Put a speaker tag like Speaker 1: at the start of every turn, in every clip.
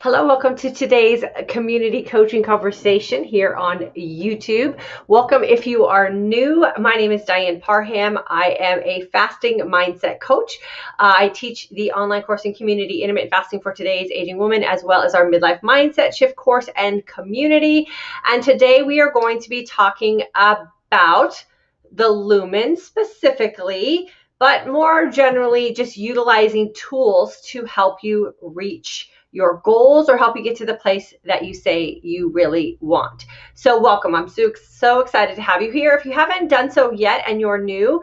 Speaker 1: Hello, welcome to today's community coaching conversation here on YouTube. Welcome if you are new. My name is Ann Parham. I am a fasting mindset coach. I teach the online course and community Intermittent Fasting for Today's Aging Woman, as well as our midlife mindset shift course and community. And today we are going to be talking about the Lumen specifically, but more generally just utilizing tools to help you reach your goals or help you get to the place that you say you really want. So welcome. I'm so excited to have you here. If you haven't done so yet and you're new,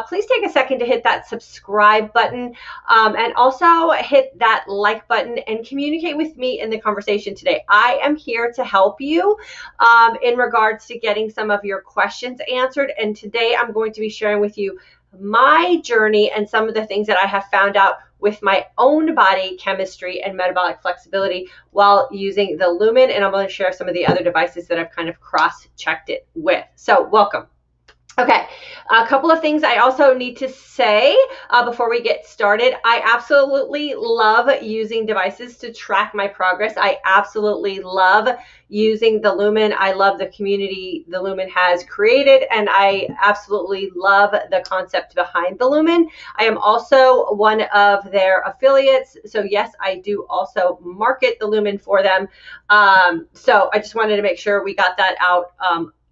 Speaker 1: please take a second to hit that subscribe button and also hit that like button and communicate with me in the conversation today. I am here to help you in regards to getting some of your questions answered. And today I'm going to be sharing with you my journey and some of the things that I have found out with my own body chemistry and metabolic flexibility while using the Lumen. And I'm going to share some of the other devices that I've kind of cross-checked it with. So welcome. Okay, a couple of things I also need to say before we get started. I absolutely love using devices to track my progress. I absolutely love using the Lumen. I love the community the Lumen has created, and I absolutely love the concept behind the Lumen. I am also one of their affiliates, so yes, I do also market the Lumen for them. So I just wanted to make sure we got that out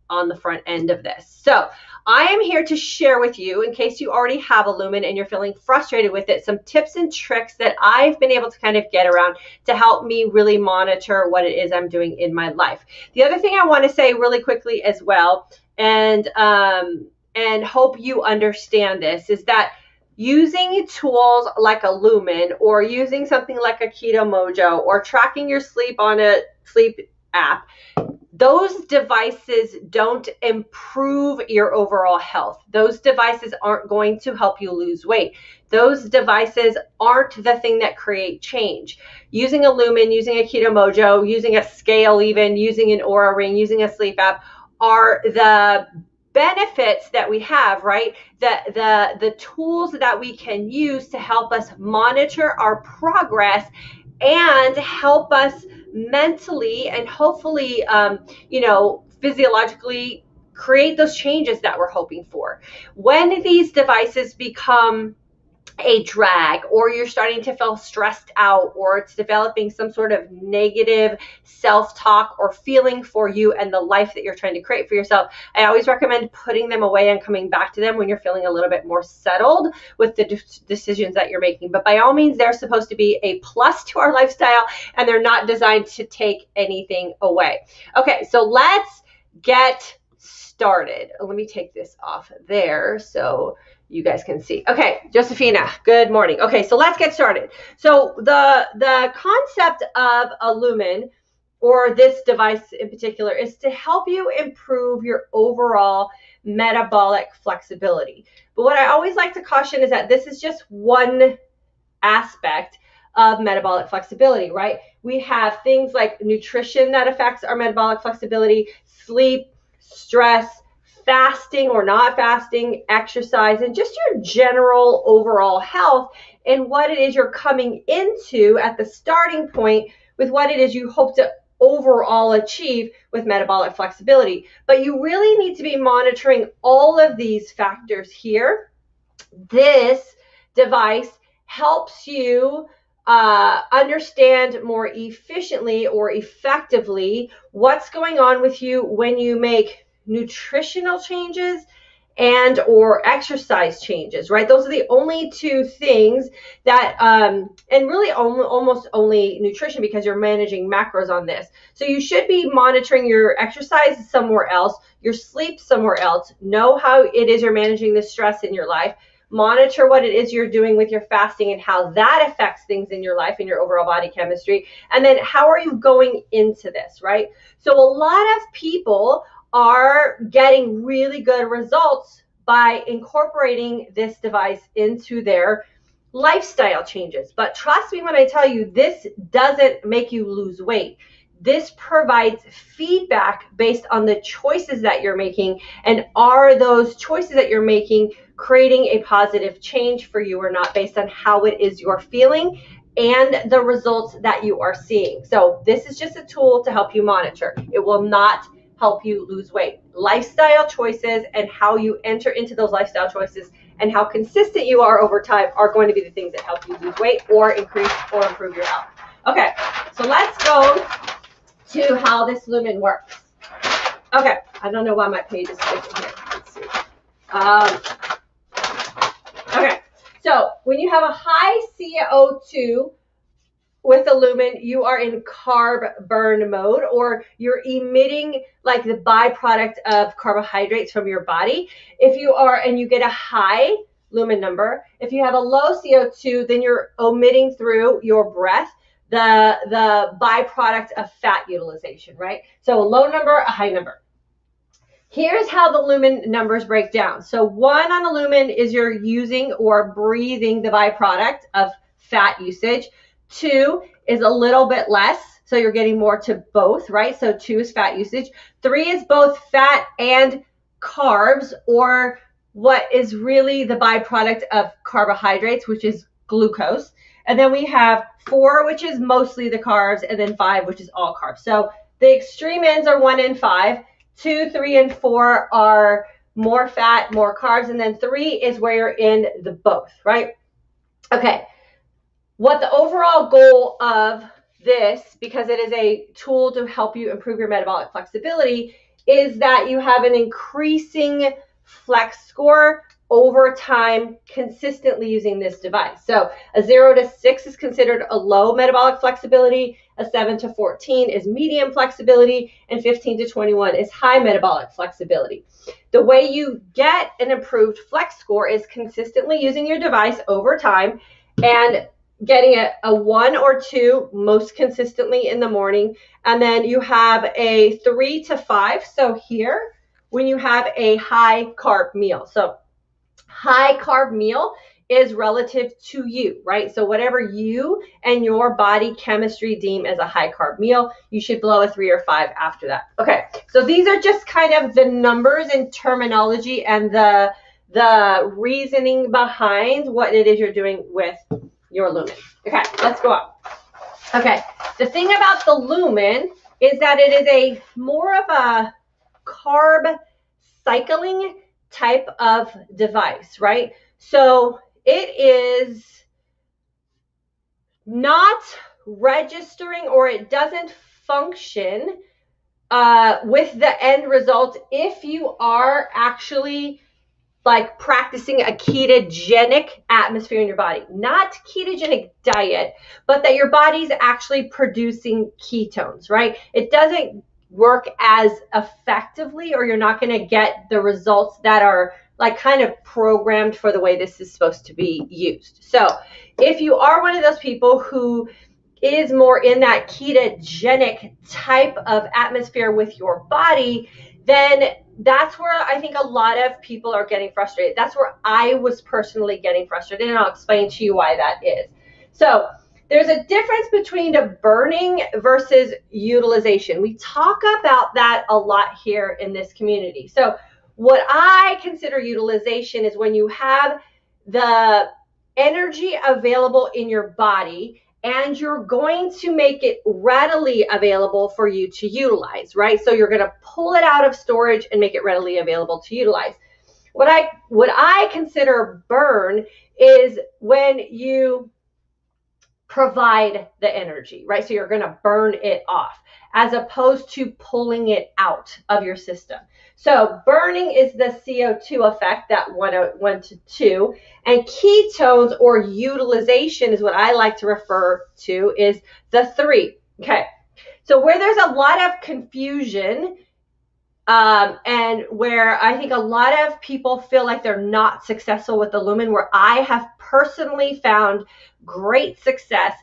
Speaker 1: on the front end of this. So I am here to share with you, in case you already have a Lumen and you're feeling frustrated with it, some tips and tricks that I've been able to kind of get around to help me really monitor what it is I'm doing in my life. The other thing I want to say really quickly as well, and hope you understand this, is that using tools like a Lumen or using something like a Keto Mojo or tracking your sleep on a sleep app, those devices don't improve your overall health. Those devices aren't going to help you lose weight. Those devices aren't the thing that create change. Using a Lumen, using a Keto Mojo, using a scale even, using an Oura Ring, using a sleep app are the benefits that we have, right? The tools that we can use to help us monitor our progress and help us mentally and hopefully, physiologically create those changes that we're hoping for. When these devices become a drag, or you're starting to feel stressed out, or it's developing some sort of negative self-talk or feeling for you and the life that you're trying to create for yourself, I always recommend putting them away and coming back to them when you're feeling a little bit more settled with the decisions that you're making. But by all means, they're supposed to be a plus to our lifestyle, and they're not designed to take anything away. Okay, so let's get started. Let me take this off there so you guys can see. Okay, Josephina, good morning. Okay, so let's get started. So the concept of a Lumen, or this device in particular, is to help you improve your overall metabolic flexibility. But what I always like to caution is that this is just one aspect of metabolic flexibility, right? We have things like nutrition that affects our metabolic flexibility, sleep, stress, fasting or not fasting, exercise, and just your general overall health and what it is you're coming into at the starting point with what it is you hope to overall achieve with metabolic flexibility. But you really need to be monitoring all of these factors here. This device helps you understand more efficiently or effectively what's going on with you when you make nutritional changes and or exercise changes, right? Those are the only two things that, and really almost only nutrition, because you're managing macros on this. So you should be monitoring your exercise somewhere else, your sleep somewhere else, know how it is you're managing the stress in your life, monitor what it is you're doing with your fasting and how that affects things in your life and your overall body chemistry. And then how are you going into this, right? So a lot of people are getting really good results by incorporating this device into their lifestyle changes. But trust me when I tell you, this doesn't make you lose weight. This provides feedback based on the choices that you're making, and are those choices that you're making creating a positive change for you or not, based on how it is you're feeling and the results that you are seeing. So this is just a tool to help you monitor. It will not help you lose weight. Lifestyle choices and how you enter into those lifestyle choices and how consistent you are over time are going to be the things that help you lose weight or increase or improve your health. Okay, so let's go to how this Lumen works. Okay, I don't know why my page is sticking here. Let's see. Okay, so when you have a high CO2 with the Lumen, you are in carb burn mode, or you're emitting like the byproduct of carbohydrates from your body. If you are, and you get a high Lumen number, if you have a low CO2, then you're omitting through your breath the byproduct of fat utilization, right? So a low number, a high number. Here's how the Lumen numbers break down. So 1 on a Lumen is you're using or breathing the byproduct of fat usage. 2 is a little bit less, so you're getting more to both, right? So 2 is fat usage. 3 is both fat and carbs, or what is really the byproduct of carbohydrates, which is glucose. And then we have 4, which is mostly the carbs, and then 5, which is all carbs. So the extreme ends are 1 and 5. 2, 3, and 4 are more fat, more carbs, and then 3 is where you're in the both, right? Okay. What the overall goal of this, because it is a tool to help you improve your metabolic flexibility, is that you have an increasing flex score over time consistently using this device. So a 0 to 6 is considered a low metabolic flexibility, a 7 to 14 is medium flexibility, and 15 to 21 is high metabolic flexibility. The way you get an improved flex score is consistently using your device over time and getting a 1 or 2 most consistently in the morning. And then you have a 3 to 5. So here, when you have a high carb meal. So high carb meal is relative to you, right? So whatever you and your body chemistry deem as a high carb meal, you should blow a 3 or 5 after that. Okay, so these are just kind of the numbers and terminology and the reasoning behind what it is you're doing with your Lumen. Okay, let's go on. Okay, the thing about the Lumen is that it is a more of a carb cycling type of device, right? So it is not registering, or it doesn't function with the end result if you are actually like practicing a ketogenic atmosphere in your body, not ketogenic diet, but that your body's actually producing ketones, right? It doesn't work as effectively, or you're not going to get the results that are like kind of programmed for the way this is supposed to be used. So if you are one of those people who is more in that ketogenic type of atmosphere with your body, then that's where I think a lot of people are getting frustrated. That's where I was personally getting frustrated, and I'll explain to you why that is. So there's a difference between a burning versus utilization. We talk about that a lot here in this community. So what I consider utilization is when you have the energy available in your body and you're going to make it readily available for you to utilize, right? So you're going to pull it out of storage and make it readily available to utilize. What I consider burn is when you provide the energy, right? So you're going to burn it off as opposed to pulling it out of your system. So burning is the CO2 effect, that 1 to 2, and ketones or utilization is what I like to refer to is the 3. Okay. So where there's a lot of confusion and where I think a lot of people feel like they're not successful with the Lumen, where I have personally found great success,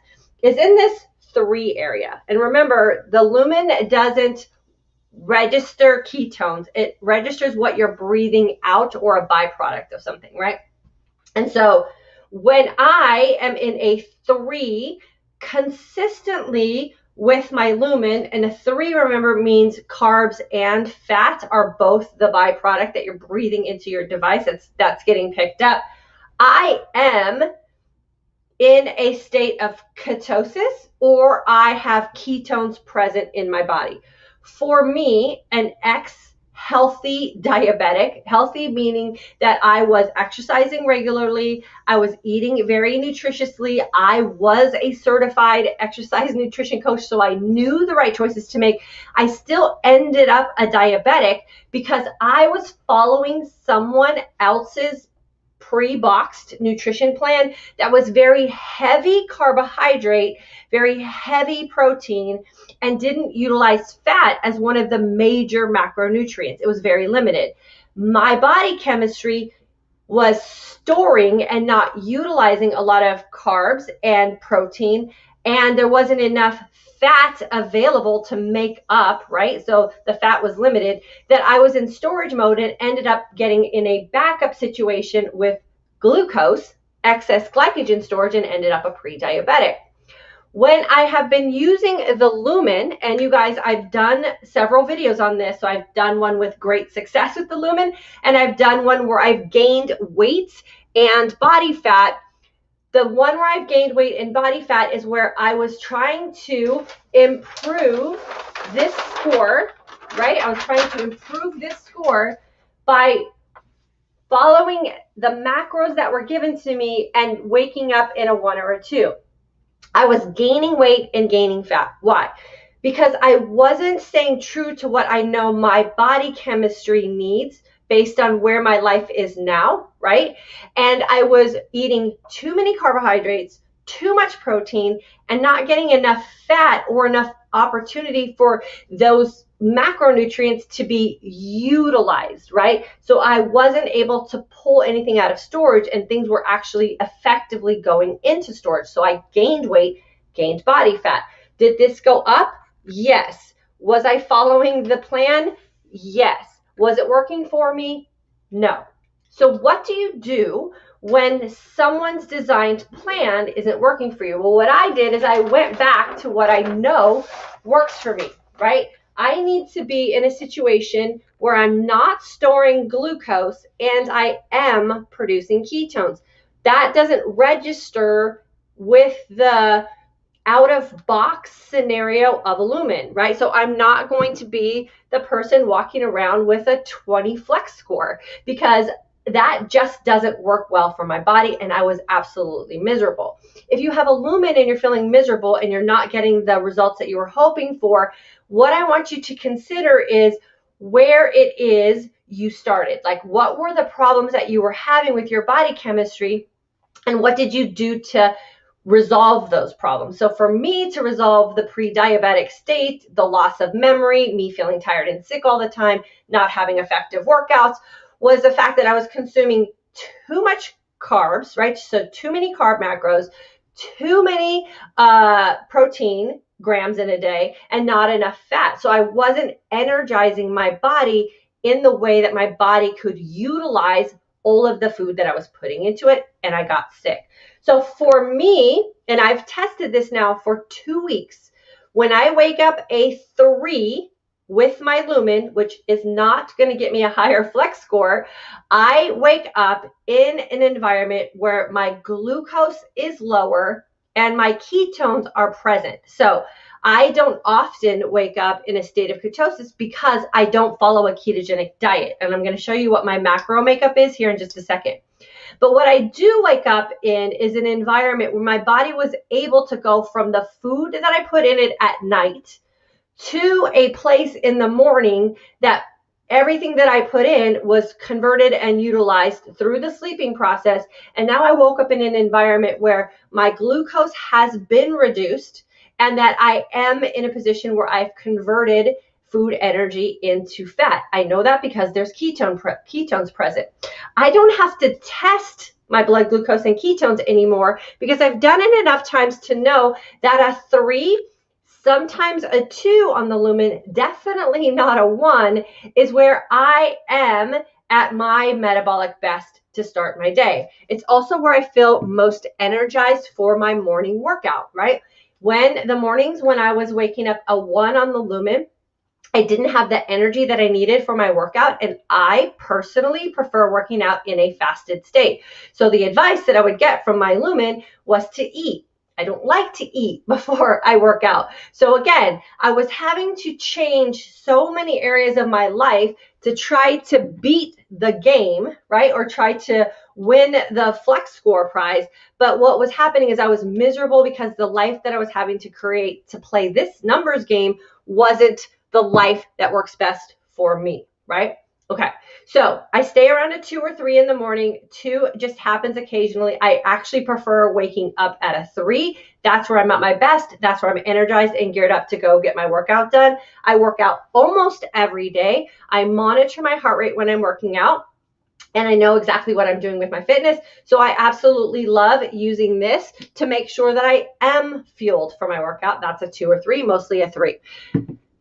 Speaker 1: is in this 3 area. And remember, the Lumen doesn't register ketones. It registers what you're breathing out or a byproduct of something, right? And so when I am in a 3 consistently with my Lumen, and a 3, remember, means carbs and fat are both the byproduct that you're breathing into your device that's getting picked up. I am in a state of ketosis or I have ketones present in my body. For me, an healthy diabetic, healthy meaning that I was exercising regularly, I was eating very nutritiously, I was a certified exercise nutrition coach, so I knew the right choices to make. I still ended up a diabetic because I was following someone else's pre-boxed nutrition plan that was very heavy carbohydrate, very heavy protein, and didn't utilize fat as one of the major macronutrients. It was very limited. My body chemistry was storing and not utilizing a lot of carbs and protein, and there wasn't enough fat available to make up, right? So the fat was limited, that I was in storage mode and ended up getting in a backup situation with glucose, excess glycogen storage, and ended up a pre-diabetic. When I have been using the Lumen, and you guys, I've done several videos on this. So I've done one with great success with the Lumen, and I've done one where I've gained weight and body fat. The one where I've gained weight and body fat is where I was trying to improve this score, right? I was trying to improve this score by following the macros that were given to me and waking up in a 1 or a 2. I was gaining weight and gaining fat. Why? Because I wasn't staying true to what I know my body chemistry needs based on where my life is now, right? And I was eating too many carbohydrates, too much protein, and not getting enough fat or enough opportunity for those macronutrients to be utilized, right? So I wasn't able to pull anything out of storage, and things were actually effectively going into storage. So I gained weight, gained body fat. Did this go up? Yes. Was I following the plan? Yes. Was it working for me? No. So what do you do when someone's designed plan isn't working for you? Well, what I did is I went back to what I know works for me, right? I need to be in a situation where I'm not storing glucose and I am producing ketones. That doesn't register with the out-of-box scenario of a Lumen, right? So I'm not going to be the person walking around with a 20 flex score because that just doesn't work well for my body, and I was absolutely miserable. If you have a Lumen and you're feeling miserable and you're not getting the results that you were hoping for, what I want you to consider is where it is you started. Like, what were the problems that you were having with your body chemistry, and what did you do to resolve those problems? So for me to resolve the pre-diabetic state, the loss of memory, me feeling tired and sick all the time, not having effective workouts, was the fact that I was consuming too much carbs, right? So too many carb macros, too many protein grams in a day, and not enough fat. So I wasn't energizing my body in the way that my body could utilize all of the food that I was putting into it, and I got sick. So for me, and I've tested this now for 2 weeks, when I wake up a 3 with my Lumen, which is not going to get me a higher flex score, I wake up in an environment where my glucose is lower and my ketones are present. So I don't often wake up in a state of ketosis because I don't follow a ketogenic diet. And I'm going to show you what my macro makeup is here in just a second. But what I do wake up in is an environment where my body was able to go from the food that I put in it at night to a place in the morning that everything that I put in was converted and utilized through the sleeping process. And now I woke up in an environment where my glucose has been reduced and that I am in a position where I've converted food energy into fat. I know that because there's ketones present. I don't have to test my blood glucose and ketones anymore because I've done it enough times to know that a 3, sometimes a 2 on the Lumen, definitely not a 1, is where I am at my metabolic best to start my day. It's also where I feel most energized for my morning workout, right? When the mornings when I was waking up a 1 on the Lumen, I didn't have the energy that I needed for my workout, and I personally prefer working out in a fasted state. So the advice that I would get from my Lumen was to eat. I don't like to eat before I work out. So again, I was having to change so many areas of my life to try to beat the game, right? Or try to win the Flex Score prize. But what was happening is I was miserable because the life that I was having to create to play this numbers game wasn't the life that works best for me, right? Okay, so I stay around at 2 or 3 in the morning. 2 just happens occasionally. I actually prefer waking up at a 3. That's where I'm at my best. That's where I'm energized and geared up to go get my workout done. I work out almost every day. I monitor my heart rate when I'm working out, and I know exactly what I'm doing with my fitness. So I absolutely love using this to make sure that I am fueled for my workout. That's a 2 or 3, mostly a 3.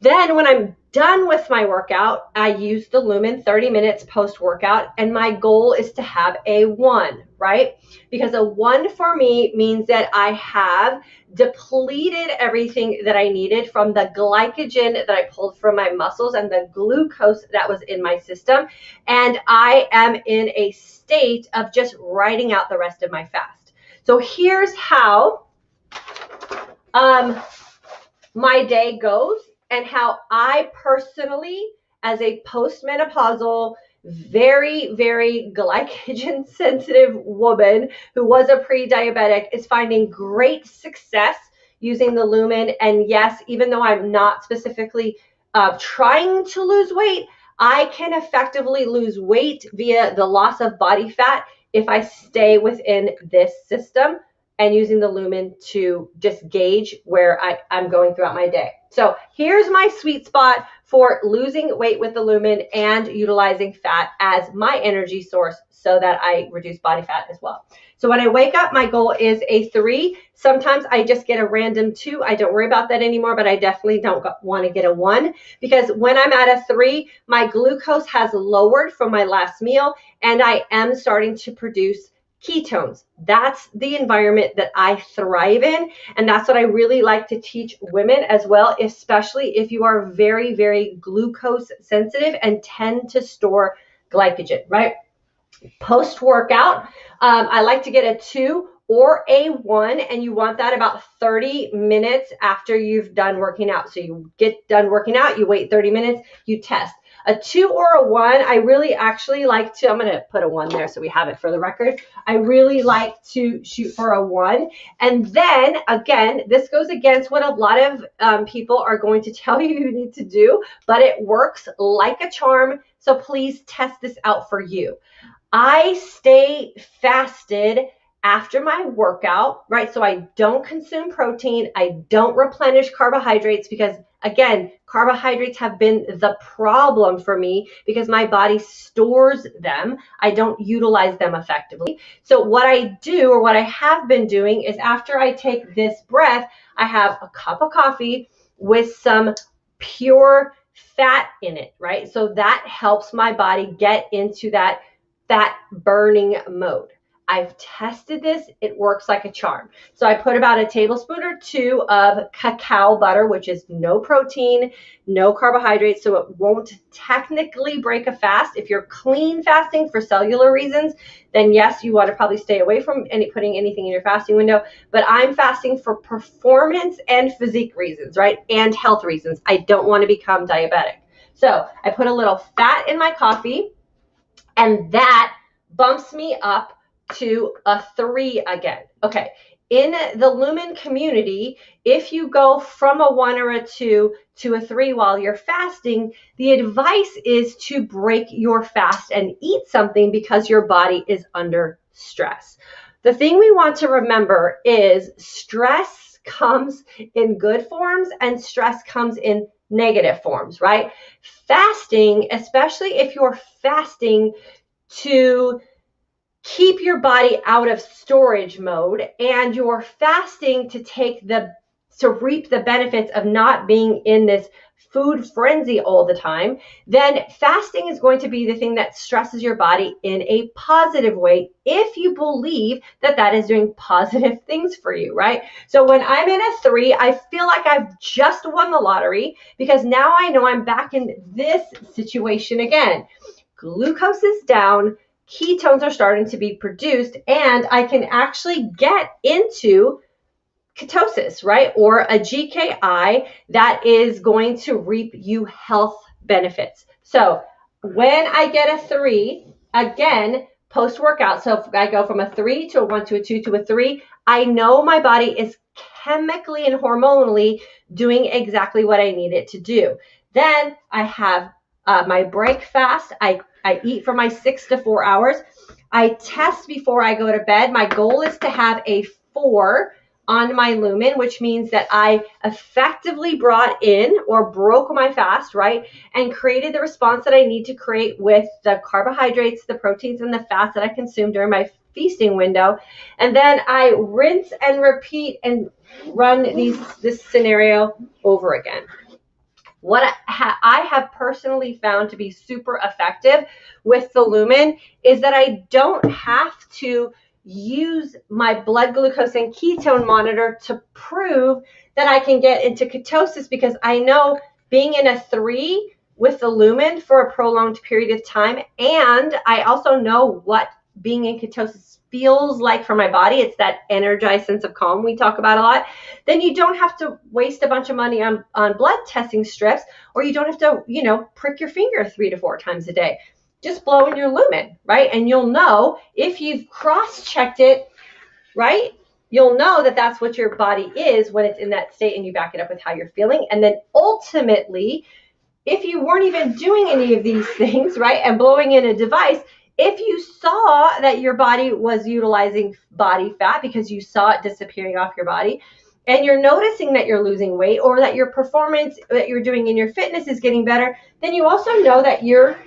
Speaker 1: Then when I'm done with my workout, I use the Lumen 30 minutes post-workout, and my goal is to have a 1, right? Because a 1 for me means that I have depleted everything that I needed from the glycogen that I pulled from my muscles and the glucose that was in my system, and I am in a state of just riding out the rest of my fast. So here's how my day goes, and how I personally, as a postmenopausal, very, very glycogen sensitive woman who was a pre-diabetic, is finding great success using the Lumen. And yes, even though I'm not specifically trying to lose weight, I can effectively lose weight via the loss of body fat if I stay within this system and using the Lumen to just gauge where I'm going throughout my day. So here's my sweet spot for losing weight with the Lumen and utilizing fat as my energy source so that I reduce body fat as well. So when I wake up, my goal is a 3. Sometimes I just get a random 2. I don't worry about that anymore, but I definitely don't want to get a 1, because when I'm at a 3, my glucose has lowered from my last meal, and I am starting to produce ketones. That's the environment that I thrive in, and that's what I really like to teach women as well, especially if you are very, very glucose sensitive and tend to store glycogen, right? Post-workout, I like to get a 2 or a 1, and you want that about 30 minutes after you've done working out. So you get done working out, you wait 30 minutes, you test. A 2 or a 1, I really actually like to, I'm going to put a 1 there so we have it for the record. I really like to shoot for a 1. And then, again, this goes against what a lot of people are going to tell you need to do, but it works like a charm. So please test this out for you. I stay fasted after my workout, right? So I don't consume protein. I don't replenish carbohydrates because, again, carbohydrates have been the problem for me because my body stores them. I don't utilize them effectively. So what I do, or what I have been doing, is after I take this breath, I have a cup of coffee with some pure fat in it, right? So that helps my body get into that fat burning mode. I've tested this. It works like a charm. So I put about a tablespoon or 2 of cacao butter, which is no protein, no carbohydrates, so it won't technically break a fast. If you're clean fasting for cellular reasons, then yes, you want to probably stay away from putting anything in your fasting window. But I'm fasting for performance and physique reasons, right? And health reasons. I don't want to become diabetic. So I put a little fat in my coffee, and that bumps me up to a 3 again. Okay, in the Lumen community, if you go from a 1 or a 2 to a 3 while you're fasting, the advice is to break your fast and eat something because your body is under stress. The thing we want to remember is stress comes in good forms and stress comes in negative forms, right? Fasting, especially if you're fasting to keep your body out of storage mode and you're fasting to take the to reap the benefits of not being in this food frenzy all the time, then fasting is going to be the thing that stresses your body in a positive way if you believe that that is doing positive things for you, right? So when I'm in a 3, I feel like I've just won the lottery because now I know I'm back in this situation again. Glucose is down, ketones are starting to be produced, and I can actually get into ketosis, right? Or a GKI that is going to reap you health benefits. So when I get a 3, again, post-workout, so if I go from a 3 to a 1 to a 2 to a 3, I know my body is chemically and hormonally doing exactly what I need it to do. Then I have my break fast. I eat for my 6 to 4 hours. I test before I go to bed. My goal is to have a 4 on my Lumen, which means that I effectively brought in or broke my fast, right? And created the response that I need to create with the carbohydrates, the proteins, and the fats that I consume during my feasting window. And then I rinse and repeat and run this scenario over again. What I have personally found to be super effective with the Lumen is that I don't have to use my blood glucose and ketone monitor to prove that I can get into ketosis, because I know being in a 3 with the Lumen for a prolonged period of time, and I also know what being in ketosis feels like for my body. It's that energized sense of calm we talk about a lot. Then you don't have to waste a bunch of money on blood testing strips, or you don't have to, prick your finger 3 to 4 times a day. Just blow in your Lumen, right? And you'll know if you've cross-checked it, right? You'll know that that's what your body is when it's in that state, and you back it up with how you're feeling. And then ultimately, if you weren't even doing any of these things, right, and blowing in a device, if you saw that your body was utilizing body fat because you saw it disappearing off your body, and you're noticing that you're losing weight, or that your performance that you're doing in your fitness is getting better, then you also know that you're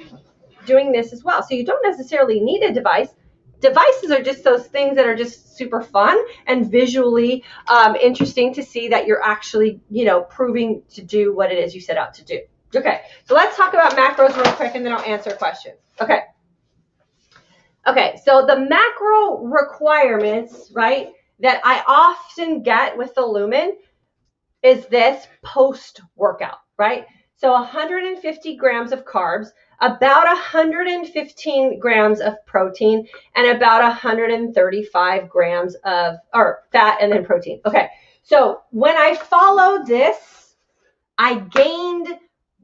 Speaker 1: doing this as well. So you don't necessarily need a device. Devices are just those things that are just super fun and visually interesting to see that you're actually, proving to do what it is you set out to do. Okay, so let's talk about macros real quick, and then I'll answer questions. Okay, so the macro requirements, right, that I often get with the Lumen is this post-workout, right? So 150 grams of carbs, about 115 grams of protein, and about 135 grams of fat and then protein. Okay, so when I followed this, I gained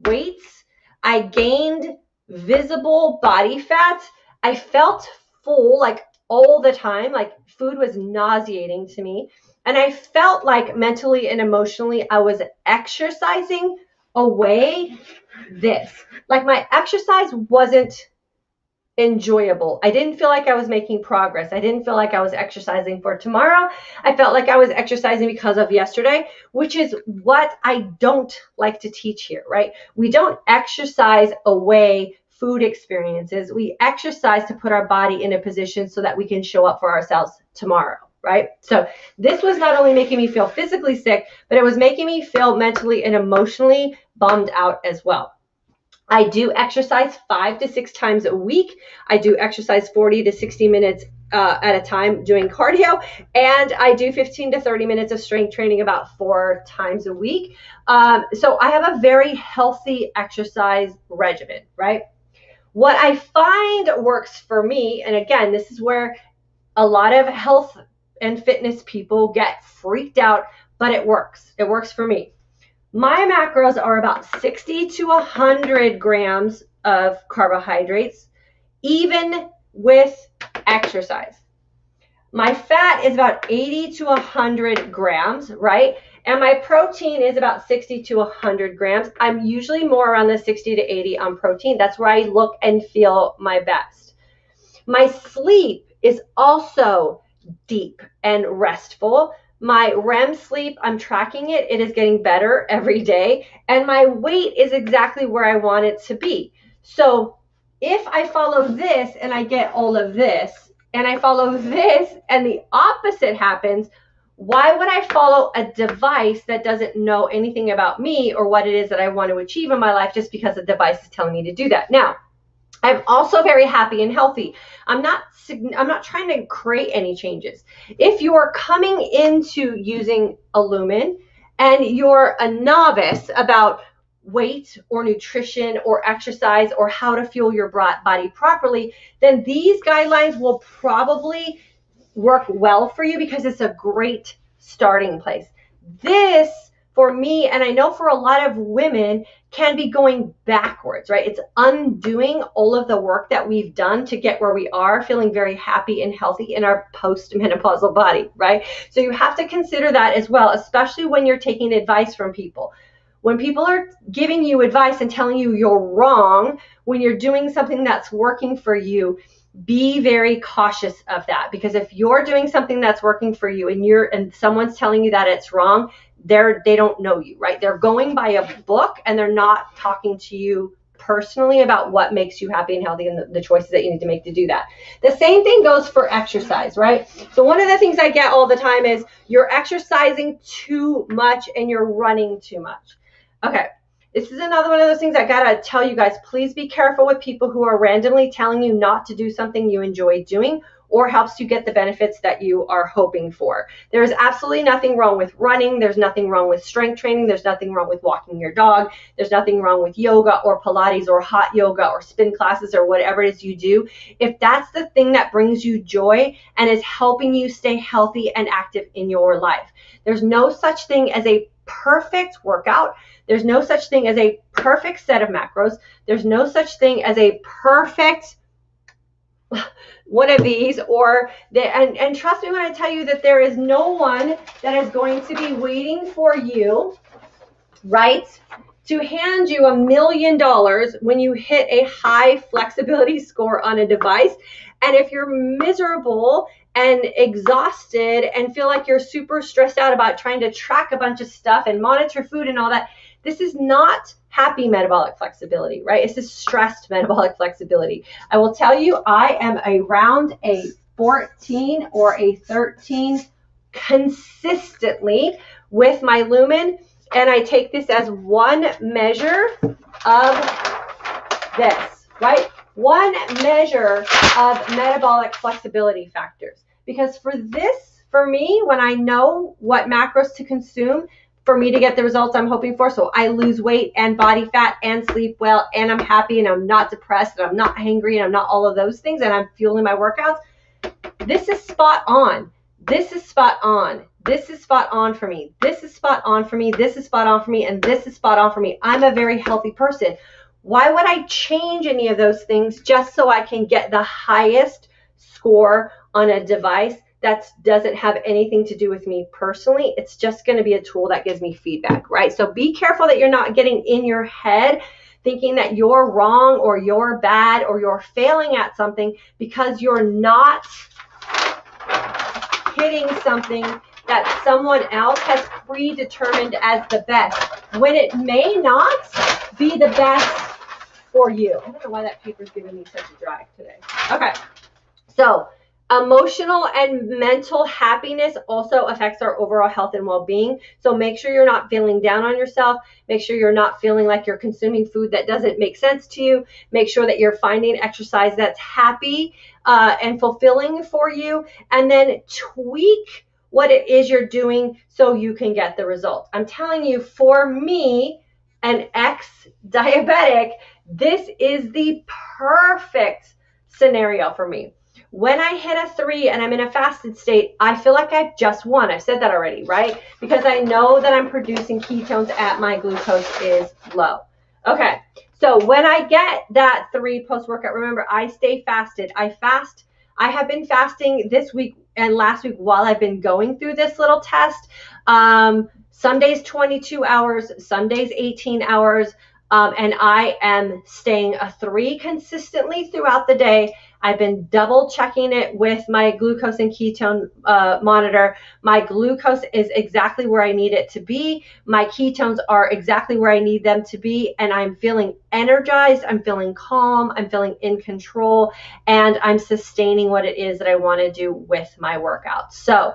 Speaker 1: weights, I gained visible body fat, I felt full like all the time, like food was nauseating to me. And I felt like mentally and emotionally I was exercising away this. Like my exercise wasn't enjoyable. I didn't feel like I was making progress. I didn't feel like I was exercising for tomorrow. I felt like I was exercising because of yesterday, which is what I don't like to teach here, right? We don't exercise away food experiences. We exercise to put our body in a position so that we can show up for ourselves tomorrow, right? So this was not only making me feel physically sick, but it was making me feel mentally and emotionally bummed out as well. I do exercise 5 to 6 times a week. I do exercise 40 to 60 minutes at a time doing cardio, and I do 15 to 30 minutes of strength training about 4 times a week. So I have a very healthy exercise regimen, right? What I find works for me, and again, this is where a lot of health and fitness people get freaked out, but it works. It works for me. My macros are about 60 to 100 grams of carbohydrates, even with exercise. My fat is about 80 to 100 grams, right? And my protein is about 60 to 100 grams. I'm usually more around the 60 to 80 on protein. That's where I look and feel my best. My sleep is also deep and restful. My REM sleep, I'm tracking it. It is getting better every day. And my weight is exactly where I want it to be. So if I follow this and I get all of this, and I follow this and the opposite happens, why would I follow a device that doesn't know anything about me or what it is that I want to achieve in my life just because the device is telling me to do that? Now, I'm also very happy and healthy. I'm not trying to create any changes. If you're coming into using a Lumen and you're a novice about weight or nutrition or exercise or how to fuel your body properly, then these guidelines will probably work well for you because it's a great starting place. This, for me, and I know for a lot of women, can be going backwards, right? It's undoing all of the work that we've done to get where we are, feeling very happy and healthy in our post-menopausal body, right? So you have to consider that as well, especially when you're taking advice from people. When people are giving you advice and telling you you're wrong when you're doing something that's working for you, be very cautious of that, because if you're doing something that's working for you and someone's telling you that it's wrong, they don't know you, right? They're going by a book and they're not talking to you personally about what makes you happy and healthy and the choices that you need to make to do that. The same thing goes for exercise, right? So one of the things I get all the time is you're exercising too much and you're running too much. Okay. This is another one of those things I gotta tell you guys, please be careful with people who are randomly telling you not to do something you enjoy doing or helps you get the benefits that you are hoping for. There's absolutely nothing wrong with running. There's nothing wrong with strength training. There's nothing wrong with walking your dog. There's nothing wrong with yoga or Pilates or hot yoga or spin classes or whatever it is you do. If that's the thing that brings you joy and is helping you stay healthy and active in your life. There's no such thing as a perfect workout. There's no such thing as a perfect set of macros. There's no such thing as a perfect one of these, and trust me when I tell you that there is no one that is going to be waiting for you, right, to hand you $1 million when you hit a high flexibility score on a device. And if you're miserable and exhausted and feel like you're super stressed out about trying to track a bunch of stuff and monitor food and all that, this is not happy metabolic flexibility, right? It's just stressed metabolic flexibility. I will tell you, I am around a 14 or a 13 consistently with my Lumen, and I take this as one measure of this, right? One measure of metabolic flexibility factors. Because for me, when I know what macros to consume, for me to get the results I'm hoping for, so I lose weight and body fat and sleep well and I'm happy and I'm not depressed and I'm not hangry and I'm not all of those things and I'm fueling my workouts, this is spot on. This is spot on. This is spot on for me. This is spot on for me. This is spot on for me. And this is spot on for me. I'm a very healthy person. Why would I change any of those things just so I can get the highest score on a device that doesn't have anything to do with me personally? It's just going to be a tool that gives me feedback, right? So be careful that you're not getting in your head thinking that you're wrong or you're bad or you're failing at something because you're not hitting something that someone else has predetermined as the best, when it may not be the best for you. I don't know why that paper's giving me such a drag today. Okay, so emotional and mental happiness also affects our overall health and well-being. So make sure you're not feeling down on yourself. Make sure you're not feeling like you're consuming food that doesn't make sense to you. Make sure that you're finding exercise that's happy and fulfilling for you. And then tweak what it is you're doing so you can get the result. I'm telling you, for me, an ex-diabetic, this is the perfect scenario for me. When I hit a 3 and I'm in a fasted state, I feel like I've just won. I've said that already, right? Because I know that I'm producing ketones at my glucose is low. Okay, so when I get that 3 post-workout, remember, I stay fasted. I have been fasting this week and last week while I've been going through this little test. Some days 22 hours, some days 18 hours, and I am staying a 3 consistently throughout the day. I've been double checking it with my glucose and ketone monitor. My glucose is exactly where I need it to be. My ketones are exactly where I need them to be. And I'm feeling energized. I'm feeling calm. I'm feeling in control. And I'm sustaining what it is that I want to do with my workout. So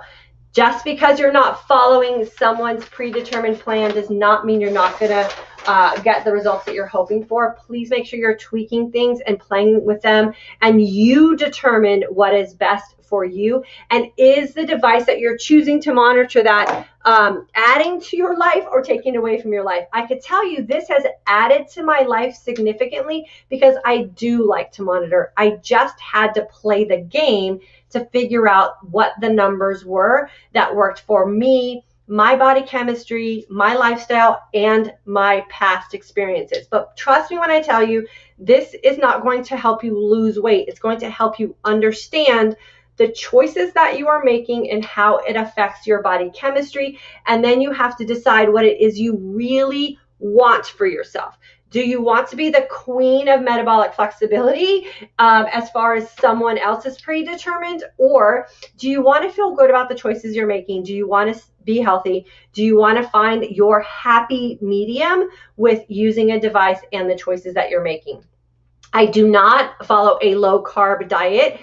Speaker 1: Just because you're not following someone's predetermined plan does not mean you're not going to get the results that you're hoping for. Please make sure you're tweaking things and playing with them, and you determine what is best for you. And is the device that you're choosing to monitor that adding to your life or taking away from your life? I could tell you this has added to my life significantly because I do like to monitor. I just had to play the game to figure out what the numbers were that worked for me, my body chemistry, my lifestyle, and my past experiences. But trust me when I tell you, this is not going to help you lose weight. It's going to help you understand the choices that you are making and how it affects your body chemistry. And then you have to decide what it is you really want for yourself. Do you want to be the queen of metabolic flexibility as far as someone else is predetermined? Or do you want to feel good about the choices you're making? Do you want to be healthy? Do you want to find your happy medium with using a device and the choices that you're making? I do not follow a low carb diet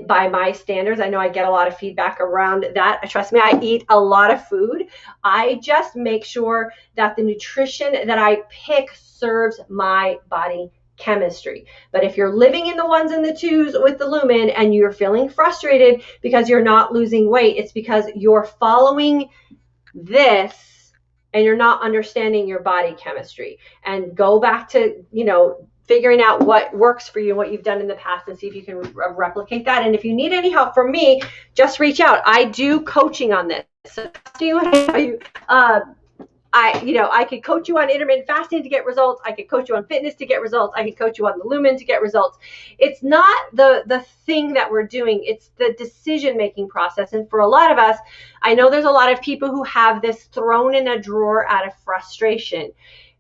Speaker 1: by my standards. I know I get a lot of feedback around that. Trust me, I eat a lot of food. I just make sure that the nutrition that I pick serves my body chemistry. But if you're living in the ones and the twos with the Lumen and you're feeling frustrated because you're not losing weight, it's because you're following this and you're not understanding your body chemistry. And go back to, figuring out what works for you and what you've done in the past and see if you can replicate that. And if you need any help from me, just reach out. I do coaching on this. So I could coach you on intermittent fasting to get results. I could coach you on fitness to get results. I could coach you on the Lumen to get results. It's not the thing that we're doing. It's the decision-making process. And for a lot of us, I know there's a lot of people who have this thrown in a drawer out of frustration.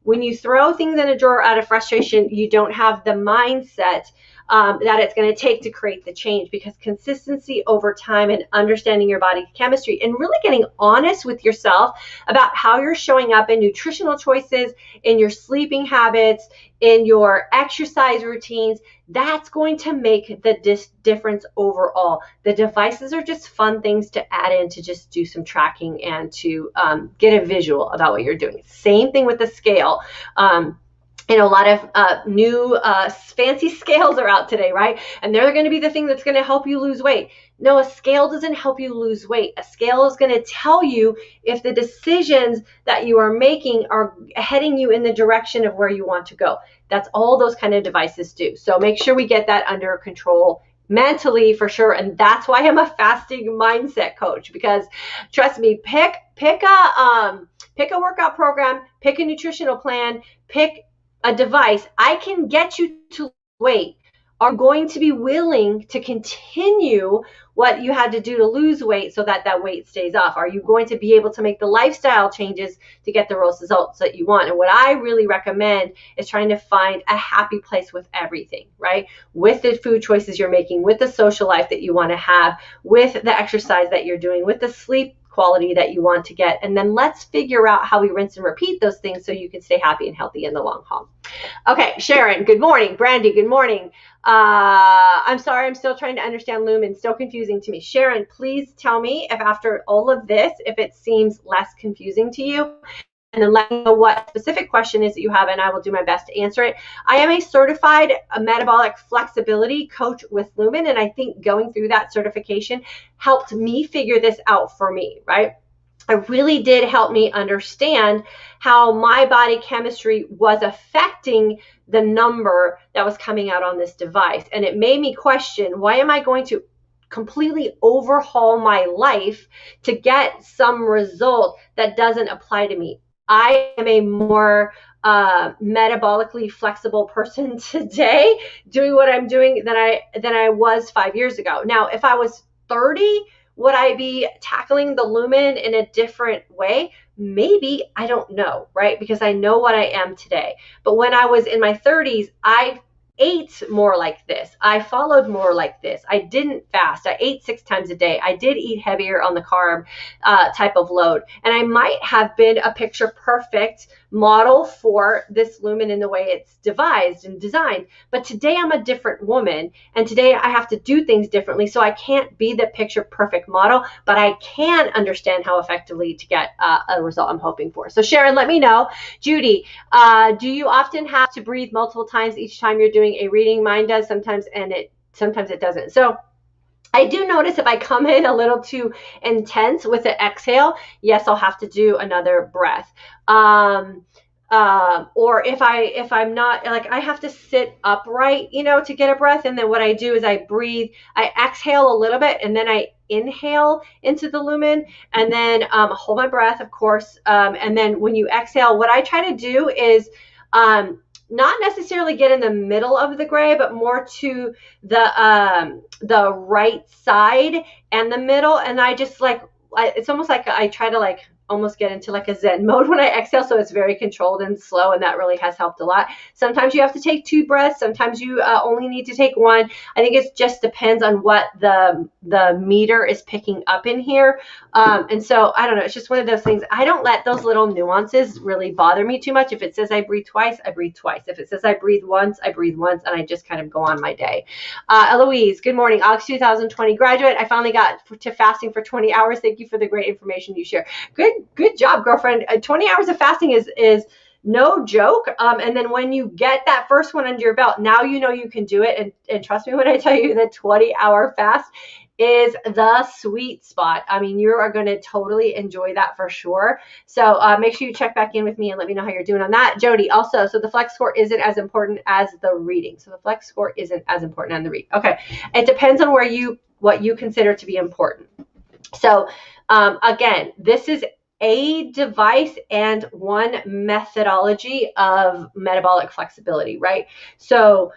Speaker 1: When you throw things in a drawer out of frustration, you don't have the mindset that it's going to take to create the change, because consistency over time and understanding your body chemistry and really getting honest with yourself about how you're showing up in nutritional choices, in your sleeping habits, in your exercise routines, that's going to make the difference overall. The devices are just fun things to add in to just do some tracking and to get a visual about what you're doing. Same thing with the scale. A lot of new fancy scales are out today, right? And they're going to be the thing that's going to help you lose weight. No, a scale doesn't help you lose weight. A scale is going to tell you if the decisions that you are making are heading you in the direction of where you want to go. That's all those kind of devices do. So make sure we get that under control mentally for sure. And that's why I'm a fasting mindset coach, because trust me, pick a workout program, pick a nutritional plan, pick a device. I can get you to weight. Are going to be willing to continue what you had to do to lose weight so that that weight stays off? Are you going to be able to make the lifestyle changes to get the results that you want? And what I really recommend is trying to find a happy place with everything, right? With the food choices you're making, with the social life that you want to have, with the exercise that you're doing, with the sleep quality that you want to get. And then let's figure out how we rinse and repeat those things so you can stay happy and healthy in the long haul. Okay, Sharon, good morning. Brandy, good morning. I'm sorry, I'm still trying to understand Lumen. Still confusing to me. Sharon, please tell me if after all of this, if it seems less confusing to you. And then let me know what specific question is that you have, and I will do my best to answer it. I am a certified metabolic flexibility coach with Lumen, and I think going through that certification helped me figure this out for me, right? It really did help me understand how my body chemistry was affecting the number that was coming out on this device. And it made me question, why am I going to completely overhaul my life to get some result that doesn't apply to me? I am a more metabolically flexible person today doing what I'm doing than I was 5 years ago. Now, if I was 30, would I be tackling the Lumen in a different way? Maybe, I don't know, right? Because I know what I am today. But when I was in my 30s, I ate more like this. I followed more like this. I didn't fast. I ate 6 times a day. I did eat heavier on the carb type of load. And I might have been a picture perfect model for this Lumen in the way it's devised and designed. But today I'm a different woman, and today I have to do things differently. So I can't be the picture perfect model, but I can understand how effectively to get a result I'm hoping for. So Sharon, let me know. Judy, do you often have to breathe multiple times each time you're doing a reading? Mine does sometimes, and sometimes it doesn't. So I do notice if I come in a little too intense with the exhale, yes, I'll have to do another breath. Or if I'm not, like, I have to sit upright, you know, to get a breath. And then what I do is I breathe, I exhale a little bit, and then I inhale into the Lumen, and then hold my breath, of course. And then when you exhale, what I try to do is not necessarily get in the middle of the gray, but more to the right side and the middle. And I just it's almost like I try to almost get into like a Zen mode when I exhale. So it's very controlled and slow, and that really has helped a lot. Sometimes you have to take 2 breaths. Sometimes you only need to take 1. I think it just depends on what the meter is picking up in here. And so I don't know. It's just one of those things. I don't let those little nuances really bother me too much. If it says I breathe twice, I breathe twice. If it says I breathe once, I breathe once, and I just kind of go on my day. Eloise, good morning. August 2020 graduate. I finally got to fasting for 20 hours. Thank you for the great information you share. Good job, girlfriend. 20 hours of fasting is no joke. And then when you get that first one under your belt, now you know you can do it. And trust me when I tell you that 20-hour fast is the sweet spot. I mean, you are going to totally enjoy that for sure. So make sure you check back in with me and let me know how you're doing on that. Jody, also, so the flex score isn't as important as the reading. So the flex score isn't as important as the read. Okay. It depends on what you consider to be important. So again, this is a device and one methodology of metabolic flexibility, right? So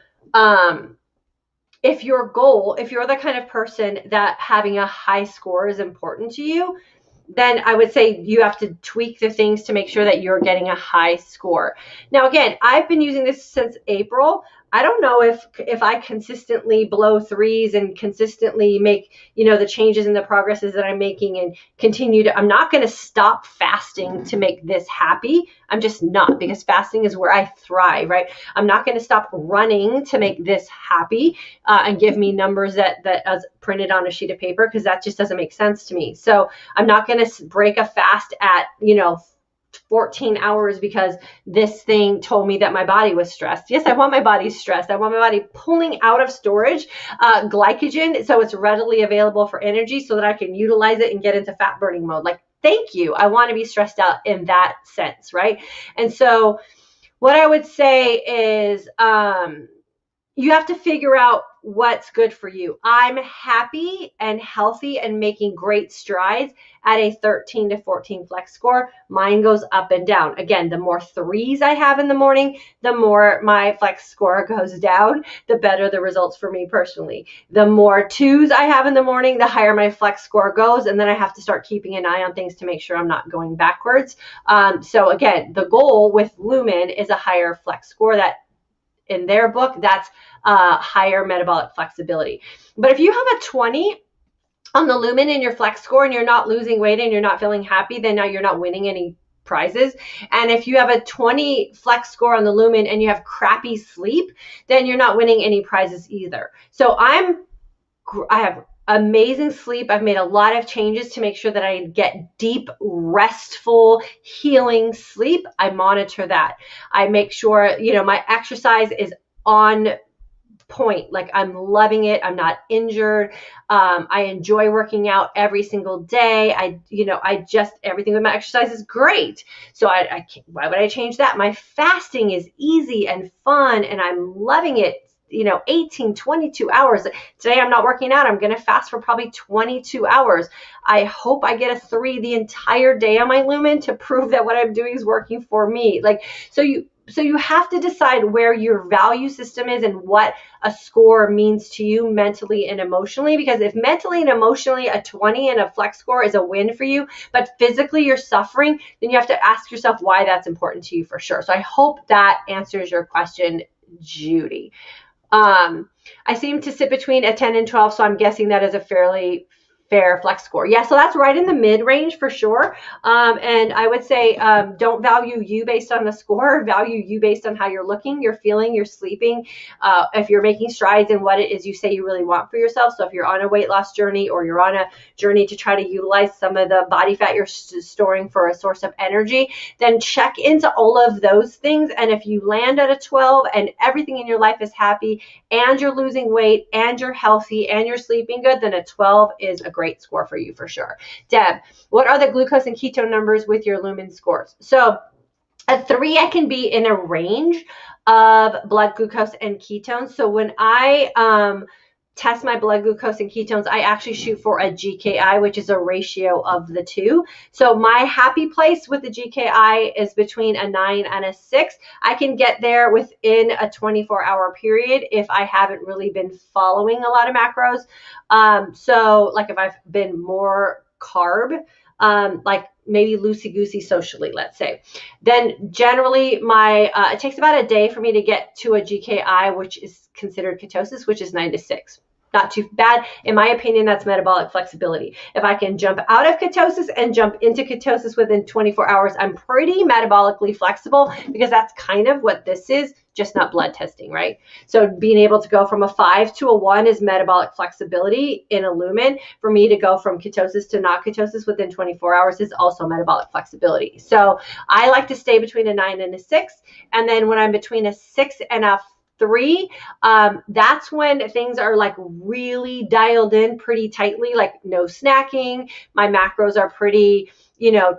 Speaker 1: if you're the kind of person that having a high score is important to you, then I would say you have to tweak the things to make sure that you're getting a high score. Now, again, I've been using this since April. I don't know if I consistently blow 3s and consistently make, the changes and the progresses that I'm making and continue to, I'm not going to stop fasting to make this happy. I'm just not, because fasting is where I thrive, right? I'm not going to stop running to make this happy and give me numbers that as printed on a sheet of paper, because that just doesn't make sense to me. So I'm not going to break a fast at, 14 hours because this thing told me that my body was stressed. Yes, I want my body stressed. I want my body pulling out of storage glycogen so it's readily available for energy so that I can utilize it and get into fat burning mode. Like, thank you. I want to be stressed out in that sense, right? And so what I would say is you have to figure out what's good for you. I'm happy and healthy and making great strides at a 13 to 14 flex score. Mine goes up and down. Again, the more 3s I have in the morning, the more my flex score goes down, the better the results for me personally. The more 2s I have in the morning, the higher my flex score goes. And then I have to start keeping an eye on things to make sure I'm not going backwards. So again, the goal with Lumen is a higher flex score. That in their book, that's higher metabolic flexibility. But if you have a 20 on the Lumen in your flex score and you're not losing weight and you're not feeling happy, then now you're not winning any prizes. And if you have a 20 flex score on the Lumen and you have crappy sleep, then you're not winning any prizes either. So I have amazing sleep. I've made a lot of changes to make sure that I get deep, restful, healing sleep. I monitor that. I make sure, my exercise is on point. Like, I'm loving it. I'm not injured. I enjoy working out every single day. Everything with my exercise is great. So why would I change that? My fasting is easy and fun and I'm loving it. 18, 22 hours. Today I'm not working out. I'm going to fast for probably 22 hours. I hope I get a 3 the entire day on my Lumen to prove that what I'm doing is working for me. So you have to decide where your value system is and what a score means to you mentally and emotionally. Because if mentally and emotionally a 20 and a flex score is a win for you, but physically you're suffering, then you have to ask yourself why that's important to you for sure. So I hope that answers your question, Judy. I seem to sit between a 10 and 12, so I'm guessing that is a fairly fair flex score. Yeah, so that's right in the mid range for sure. And I would say don't value you based on the score, value you based on how you're looking, you're feeling, you're sleeping, if you're making strides in what it is you say you really want for yourself. So if you're on a weight loss journey, or you're on a journey to try to utilize some of the body fat you're storing for a source of energy, then check into all of those things. And if you land at a 12 and everything in your life is happy, and you're losing weight, and you're healthy, and you're sleeping good, then a 12 is a great score for you for sure. Deb, what are the glucose and ketone numbers with your Lumen scores? So a 3, I can be in a range of blood glucose and ketones. So when I test my blood glucose and ketones, I actually shoot for a GKI, which is a ratio of the two. So my happy place with the GKI is between a 9 and a 6. I can get there within a 24-hour period if I haven't really been following a lot of macros. So like if I've been more carb, like maybe loosey-goosey socially, let's say, then generally it takes about a day for me to get to a GKI, which is considered ketosis, which is 9 to 6. Not too bad. In my opinion, that's metabolic flexibility. If I can jump out of ketosis and jump into ketosis within 24 hours, I'm pretty metabolically flexible, because that's kind of what this is, just not blood testing, right? So being able to go from a 5 to a 1 is metabolic flexibility in a Lumen. For me to go from ketosis to not ketosis within 24 hours is also metabolic flexibility. So I like to stay between a 9 and a 6. And then when I'm between a 6 and a 3, that's when things are like really dialed in pretty tightly, like no snacking. My macros are pretty,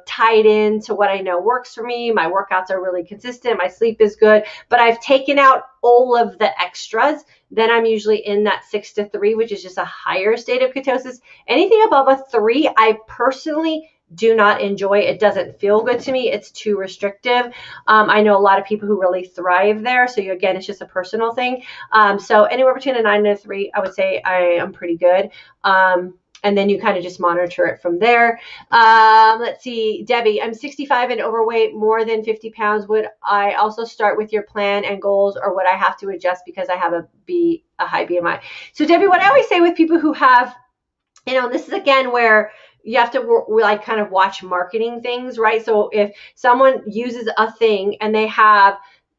Speaker 1: tied in to what I know works for me. My workouts are really consistent. My sleep is good, but I've taken out all of the extras. Then I'm usually in that 6 to 3, which is just a higher state of ketosis. Anything above a 3, I personally do not enjoy. It doesn't feel good to me. It's too restrictive. I know a lot of people who really thrive there. So again, it's just a personal thing. So anywhere between a 9 and a 3, I would say I am pretty good. And then you kind of just monitor it from there. Let's see, Debbie, I'm 65 and overweight, more than 50 pounds. Would I also start with your plan and goals, or would I have to adjust because I have a high BMI? So Debbie, what I always say with people who have, this is again where you have to like kind of watch marketing things, right? So if someone uses a thing and they have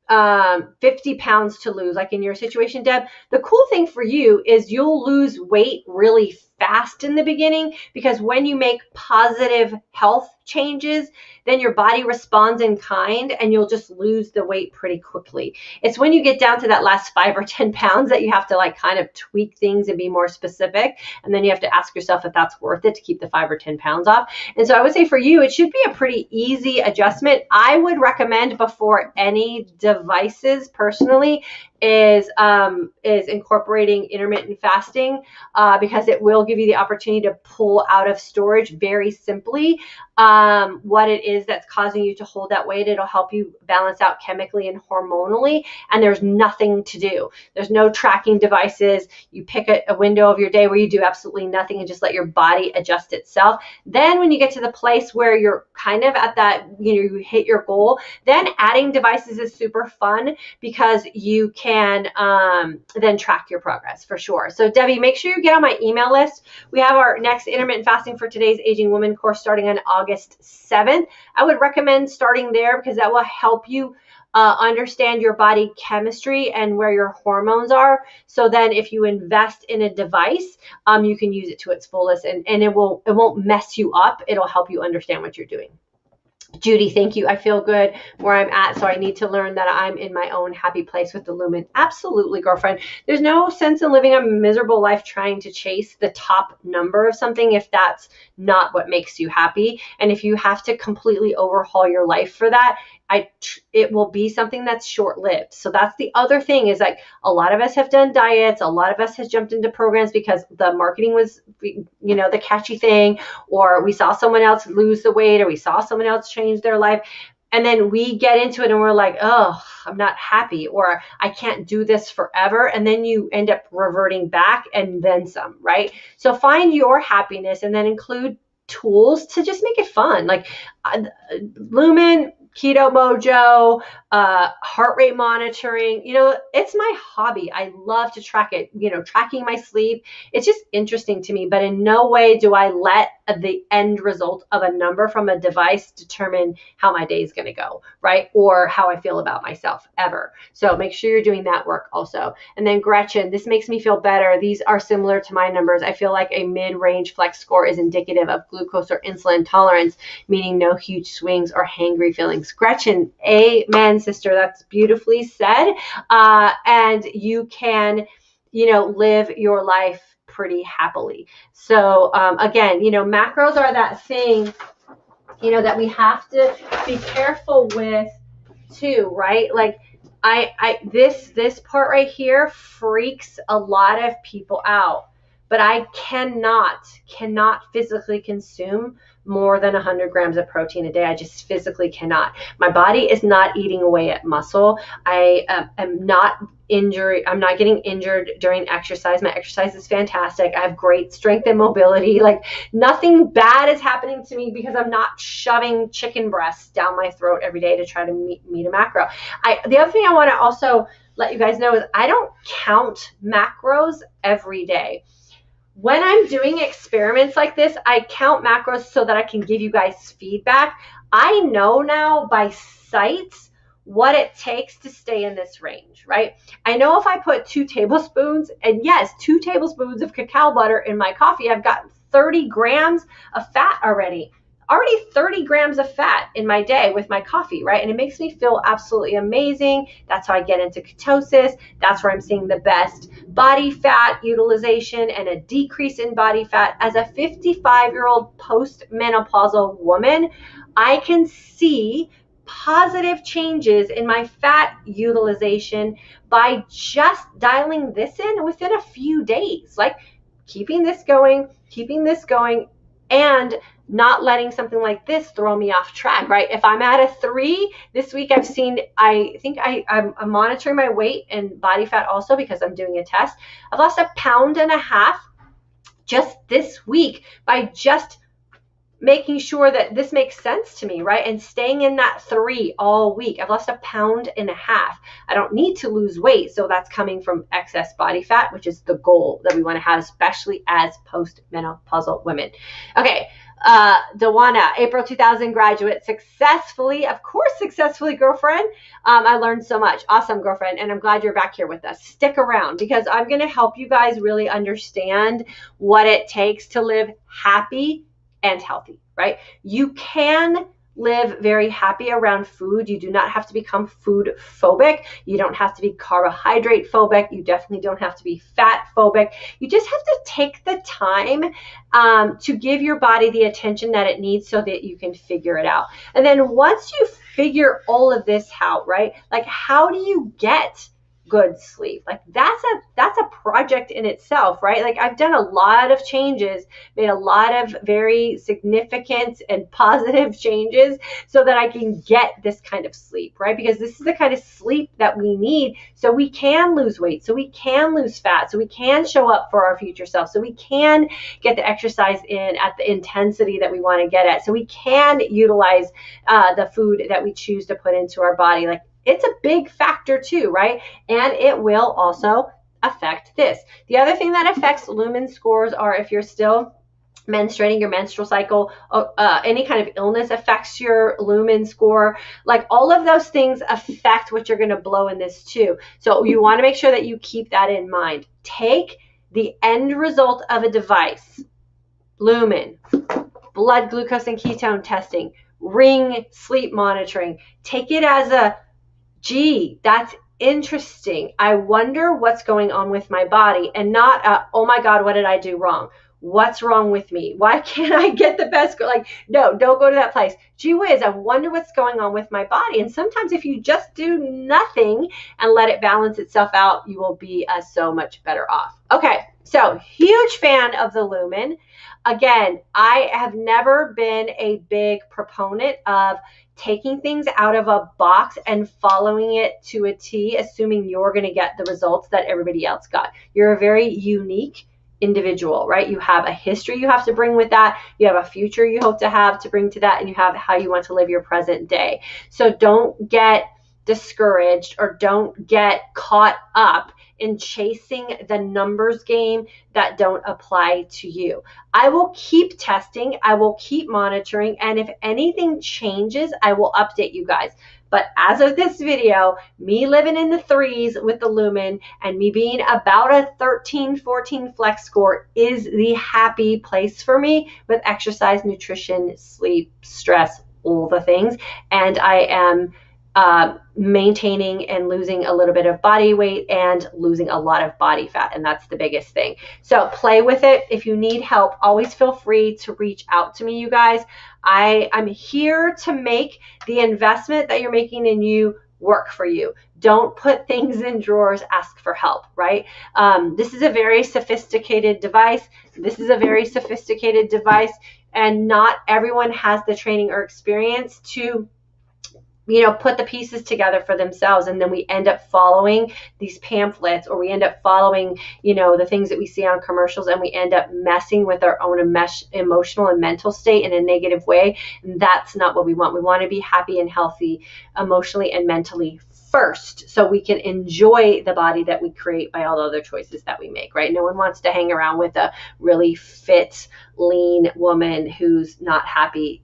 Speaker 1: 50 pounds to lose, like in your situation, Deb, the cool thing for you is you'll lose weight really fast in the beginning, because when you make positive health changes, then your body responds in kind, and you'll just lose the weight pretty quickly. It's when you get down to that last 5 or 10 pounds that you have to like kind of tweak things and be more specific. And then you have to ask yourself if that's worth it to keep the 5 or 10 pounds off. And so I would say for you, it should be a pretty easy adjustment. I would recommend before any devices personally is incorporating intermittent fasting, because it will give you the opportunity to pull out of storage very simply what it is that's causing you to hold that weight. It'll help you balance out chemically and hormonally, and there's nothing to do. There's no tracking devices. You pick a window of your day where you do absolutely nothing and just let your body adjust itself. Then when you get to the place where you're kind of at that, you hit your goal, then adding devices is super fun, because you can then track your progress for sure. So Debbie, make sure you get on my email list. We have our next Intermittent Fasting for Today's Aging Woman course starting on August 7th. I would recommend starting there, because that will help you understand your body chemistry and where your hormones are. So then if you invest in a device, you can use it to its fullest, and it won't mess you up. It'll help you understand what you're doing. Judy, thank you. I feel good where I'm at, so I need to learn that I'm in my own happy place with the Lumen. Absolutely, girlfriend. There's no sense in living a miserable life trying to chase the top number of something if that's not what makes you happy. And if you have to completely overhaul your life for that, it will be something that's short-lived. So that's the other thing, is like a lot of us have done diets, a lot of us has jumped into programs because the marketing was, the catchy thing, or we saw someone else lose the weight, or we saw someone else change their life. And then we get into it and we're like, oh, I'm not happy, or I can't do this forever. And then you end up reverting back and then some, right? So find your happiness and then include tools to just make it fun. Like Lumen, Keto Mojo, heart rate monitoring. It's my hobby. I love to track it, tracking my sleep. It's just interesting to me, but in no way do I let the end result of a number from a device determine how my day is going to go, right? Or how I feel about myself ever. So make sure you're doing that work also. And then Gretchen, this makes me feel better. These are similar to my numbers. I feel like a mid-range flex score is indicative of glucose or insulin tolerance, meaning no huge swings or hangry feelings. Gretchen, amen, sister. That's beautifully said. And you can, live your life pretty happily. So again, macros are that thing, that we have to be careful with too, right? Like this part right here freaks a lot of people out, but I cannot physically consume more than 100 grams of protein a day. I just physically cannot. My body is not eating away at muscle. I am not injured. I'm not getting injured during exercise. My exercise is fantastic. I have great strength and mobility. Like nothing bad is happening to me because I'm not shoving chicken breasts down my throat every day to try to meet a macro. The other thing I want to also let you guys know is I don't count macros every day. When I'm doing experiments like this, I count macros so that I can give you guys feedback. I know now by sight what it takes to stay in this range, right? I know if I put 2 tablespoons, and yes, 2 tablespoons of cacao butter in my coffee, I've got 30 grams of fat already 30 grams of fat in my day with my coffee, right? And it makes me feel absolutely amazing. That's how I get into ketosis. That's where I'm seeing the best body fat utilization and a decrease in body fat. As a 55-year-old post-menopausal woman, I can see positive changes in my fat utilization by just dialing this in within a few days, like keeping this going, and not letting something like this throw me off track, right? If I'm at a 3 this week, I think I'm monitoring my weight and body fat also because I'm doing a test. I've lost 1.5 pounds just this week by just making sure that this makes sense to me, right? And staying in that 3 all week. I've lost 1.5 pounds. I don't need to lose weight. So that's coming from excess body fat, which is the goal that we want to have, especially as post-menopausal women. Okay. Dawana, April 2000 graduate, successfully, girlfriend. I learned so much. Awesome, girlfriend. And I'm glad you're back here with us. Stick around because I'm going to help you guys really understand what it takes to live happy and healthy, right? You can live very happy around food. You do not have to become food phobic. You don't have to be carbohydrate phobic. You definitely don't have to be fat phobic. You just have to take the time to give your body the attention that it needs so that you can figure it out. And then once you figure all of this out, right? Like how do you get good sleep? Like that's a project in itself, right? Like I've done a lot of changes, made a lot of very significant and positive changes so that I can get this kind of sleep, right? Because this is the kind of sleep that we need so we can lose weight, so we can lose fat, so we can show up for our future self, so we can get the exercise in at the intensity that we want to get at, so we can utilize the food that we choose to put into our body. Like it's a big factor too, right? And it will also affect this. The other thing that affects Lumen scores are if you're still menstruating, your menstrual cycle, any kind of illness affects your Lumen score. Like all of those things affect what you're going to blow in this too. So you want to make sure that you keep that in mind. Take the end result of a device, Lumen, blood glucose and ketone testing, ring sleep monitoring. Take it as a gee, that's interesting. I wonder what's going on with my body, and not, oh my God, what did I do wrong? What's wrong with me? Why can't I get the best? Like, no, don't go to that place. Gee whiz, I wonder what's going on with my body. And sometimes if you just do nothing and let it balance itself out, you will be so much better off. Okay, so huge fan of the Lumen. Again, I have never been a big proponent of taking things out of a box and following it to a T, assuming you're going to get the results that everybody else got. You're a very unique individual, right? You have a history you have to bring with that. You have a future you hope to have to bring to that, and you have how you want to live your present day. So don't get discouraged or don't get caught up in chasing the numbers game that don't apply to you. I will keep testing, I will keep monitoring, and if anything changes, I will update you guys. But as of this video, me living in the 3s with the Lumen and me being about a 13, 14 flex score is the happy place for me with exercise, nutrition, sleep, stress, all the things. And I am maintaining and losing a little bit of body weight and losing a lot of body fat. And that's the biggest thing. So play with it. If you need help, always feel free to reach out to me, you guys. I'm here to make the investment that you're making in you work for you. Don't put things in drawers, ask for help, right? This is a very sophisticated device. And not everyone has the training or experience to put the pieces together for themselves. And then we end up following these pamphlets, or we end up following, the things that we see on commercials, and we end up messing with our own emotional and mental state in a negative way. And that's not what we want. We want to be happy and healthy emotionally and mentally first, so we can enjoy the body that we create by all the other choices that we make, right? No one wants to hang around with a really fit, lean woman who's not happy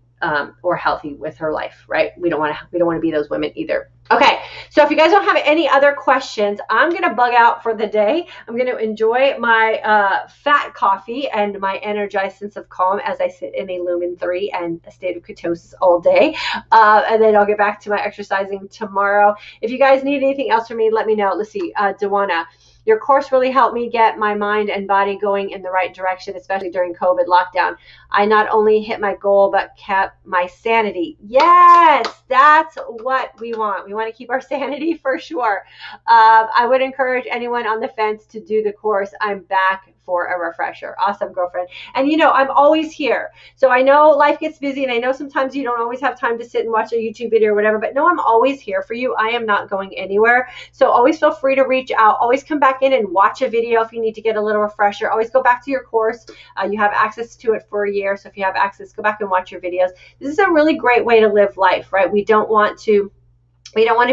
Speaker 1: or healthy with her life, right? We don't want to be those women either. Okay, so if you guys don't have any other questions, I'm gonna bug out for the day. I'm gonna enjoy my fat coffee and my energized sense of calm as I sit in a Lumen 3 and a state of ketosis all day, and then I'll get back to my exercising tomorrow. If you guys need anything else from me, let me know. Let's see, Dewana. Your course really helped me get my mind and body going in the right direction, especially during COVID lockdown. I not only hit my goal, but kept my sanity. Yes, that's what we want. We want to keep our sanity for sure. I would encourage anyone on the fence to do the course. I'm back for a refresher. Awesome, girlfriend. And I'm always here. So I know life gets busy, and I know sometimes you don't always have time to sit and watch a YouTube video or whatever, but no, I'm always here for you. I am not going anywhere. So always feel free to reach out. Always come back in and watch a video if you need to get a little refresher. Always go back to your course. You have access to it for a year. So if you have access, go back and watch your videos. This is a really great way to live life, right? We don't want to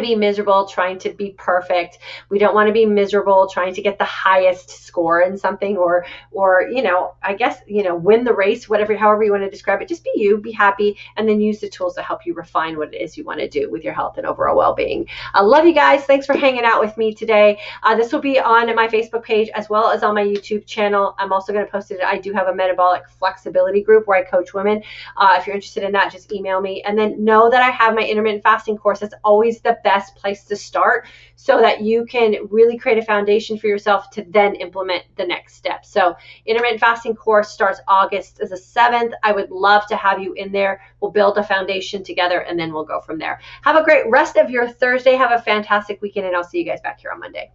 Speaker 1: be miserable trying to be perfect. We don't want to be miserable trying to get the highest score in something, or I guess, win the race, however you want to describe it. Just be you, be happy, and then use the tools to help you refine what it is you want to do with your health and overall well-being. I love you guys. Thanks for hanging out with me today. This will be on my Facebook page as well as on my YouTube channel. I'm also going to post it. I do have a metabolic flexibility group where I coach women. If you're interested in that, just email me. And then know that I have my intermittent fasting course. That's always the best place to start, so that you can really create a foundation for yourself to then implement the next step. So intermittent fasting course starts August the 7th. I would love to have you in there. We'll build a foundation together, and then we'll go from there. Have a great rest of your Thursday. Have a fantastic weekend, and I'll see you guys back here on Monday.